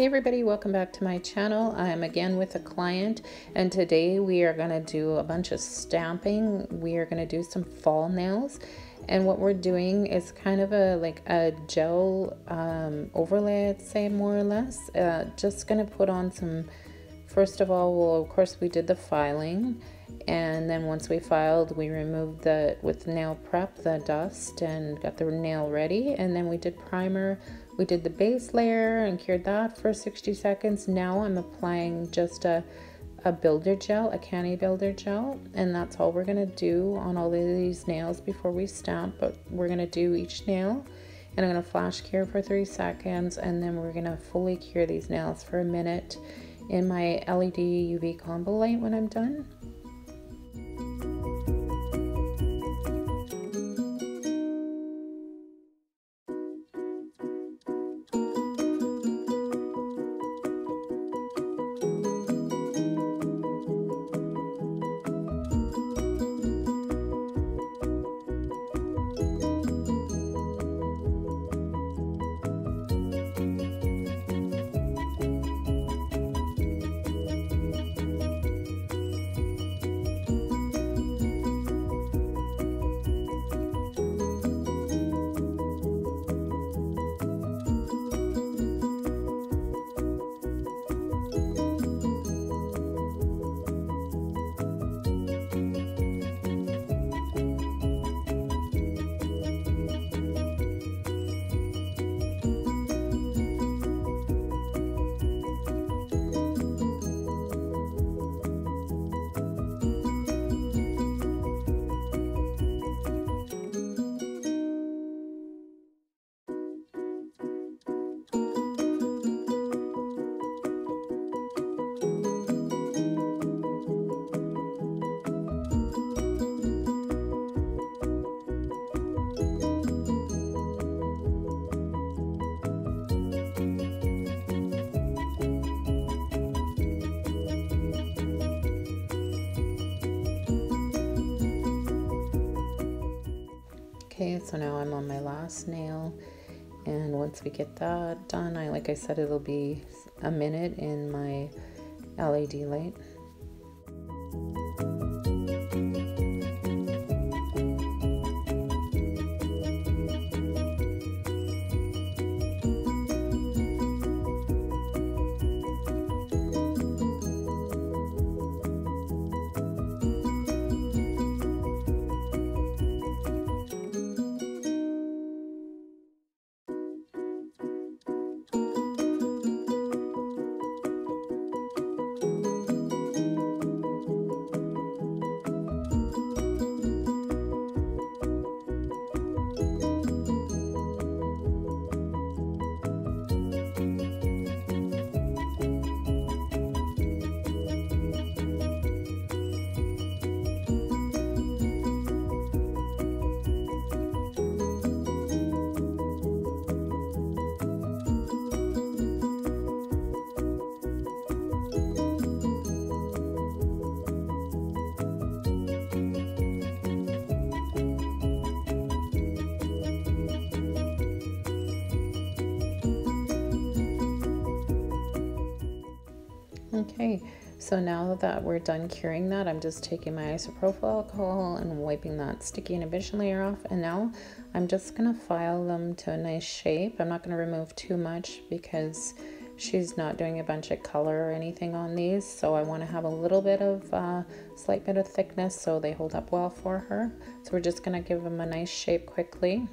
Hey everybody, welcome back to my channel. I'm again with a client, and today we are going to do a bunch of stamping. We are going to do some fall nails, and what we're doing is kind of a gel overlay, I'd say, more or less. Just going to put on some, first of all, well, of course we did the filing, and then once we filed, we removed with nail prep the dust and got the nail ready, and then we did primer. We did the base layer and cured that for 60 seconds. Now I'm applying just a builder gel, a candy builder gel, and that's all we're gonna do on all of these nails before we stamp. But we're gonna do each nail, and I'm gonna flash cure for 3 seconds, and then we're gonna fully cure these nails for a minute in my LED UV combo light when I'm done. Okay, so now I'm on my last nail, and once we get that done, like I said, it'll be a minute in my LED light. Okay, so now that we're done curing that, I'm just taking my isopropyl alcohol and wiping that sticky inhibition layer off, and now I'm just gonna file them to a nice shape. I'm not gonna remove too much because she's not doing a bunch of color or anything on these, so I want to have a little bit of slight bit of thickness so they hold up well for her. So we're just gonna give them a nice shape quickly.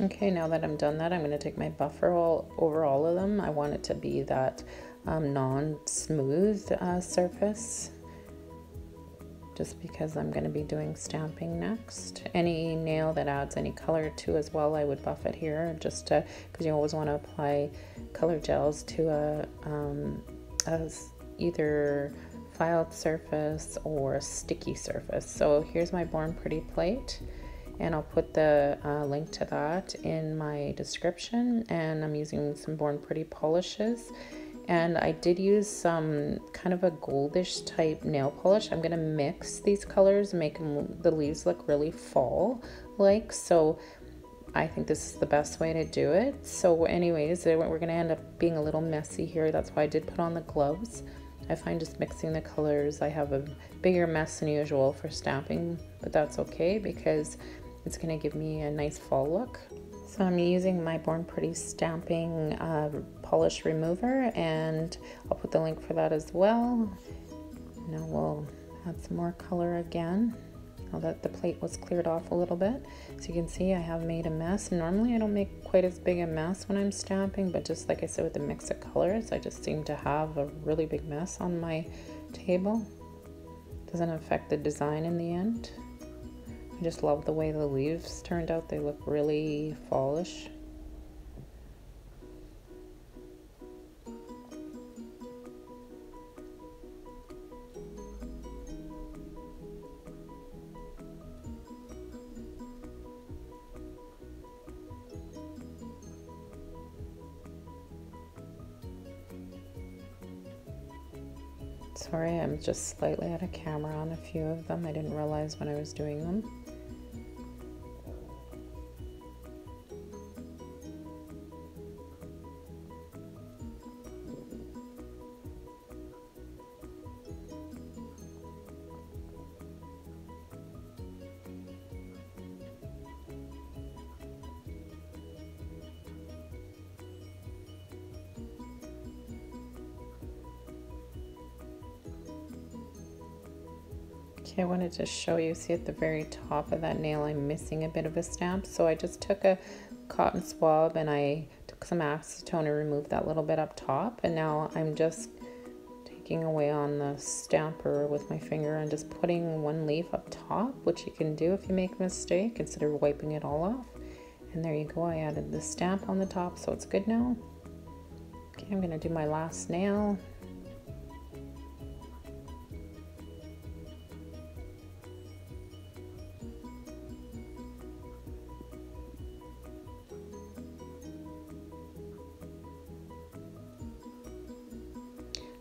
Okay, now that I'm done that, I'm going to take my buffer over all of them. I want it to be that non-smooth surface, just because I'm going to be doing stamping next. Any nail that adds any color to as well, I would buff it here, just to, because you always want to apply color gels to a either filed surface or a sticky surface. So here's my Born Pretty plate, and I'll put the link to that in my description. And I'm using some Born Pretty polishes, and I did use some kind of a goldish type nail polish. I'm gonna mix these colors, make the leaves look really fall like. So I think this is the best way to do it. So anyways, we're gonna end up being a little messy here. That's why I did put on the gloves. I find just mixing the colors, I have a bigger mess than usual for stamping, but that's okay because it's gonna give me a nice fall look. So I'm using my Born Pretty stamping polish remover, and I'll put the link for that as well. Now we'll add some more color again, now that the plate was cleared off a little bit. So you can see I have made a mess. Normally I don't make quite as big a mess when I'm stamping, but just like I said, with the mix of colors, I just seem to have a really big mess on my table. Doesn't affect the design in the end. I just love the way the leaves turned out. They look really fallish. Sorry, I'm just slightly out of camera on a few of them. I didn't realize when I was doing them. Okay, I wanted to show you, see at the very top of that nail I'm missing a bit of a stamp, so I just took a cotton swab and I took some acetone and removed that little bit up top, and now I'm just taking away on the stamper with my finger and just putting one leaf up top, which you can do if you make a mistake instead of wiping it all off. And there you go, I added the stamp on the top, so it's good now. Okay, I'm gonna do my last nail.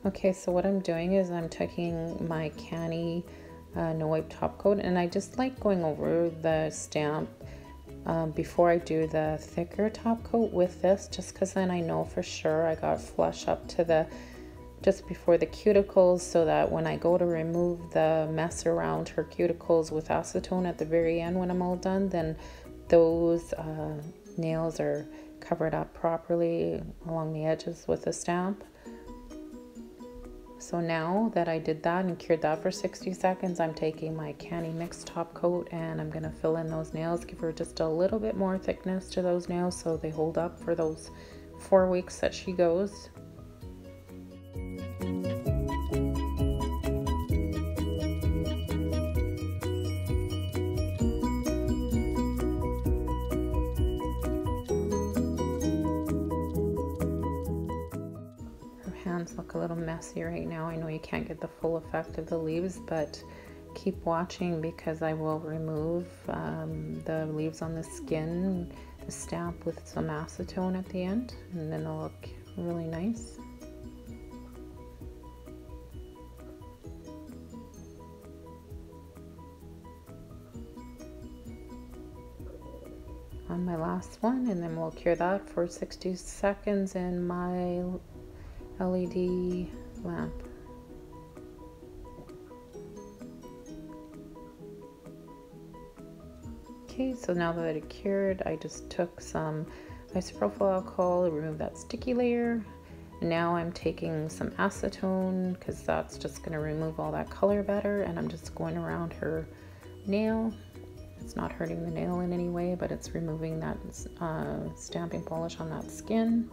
Okay, so what I'm doing is I'm taking my canny no wipe top coat, and I just like going over the stamp before I do the thicker top coat with this, just because then I know for sure I got flush up to the just before the cuticles, so that when I go to remove the mess around her cuticles with acetone at the very end when I'm all done, then those nails are covered up properly along the edges with the stamp. So now that I did that and cured that for 60 seconds, I'm taking my canny mix top coat and I'm gonna fill in those nails, give her just a little bit more thickness to those nails so they hold up for those 4 weeks that she goes. Look a little messy right now. I know you can't get the full effect of the leaves, but keep watching because I will remove the leaves on the skin, the stamp with some acetone at the end, and then they'll look really nice. On my last one, and then we'll cure that for 60 seconds in my LED lamp. Okay, so now that it cured, I just took some isopropyl alcohol, removed that sticky layer. And now I'm taking some acetone because that's just going to remove all that color better, and I'm just going around her nail It's not hurting the nail in any way, but it's removing that stamping polish on that skin.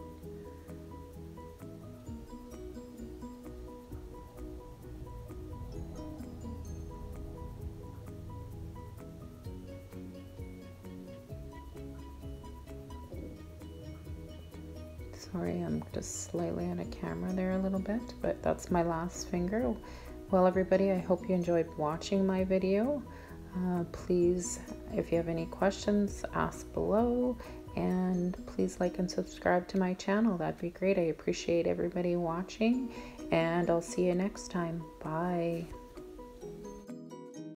Sorry, I'm just slightly on a camera there a little bit, but that's my last finger. Well, everybody, I hope you enjoyed watching my video. Please, if you have any questions, ask below, and please like and subscribe to my channel. That'd be great. I appreciate everybody watching, and I'll see you next time. Bye.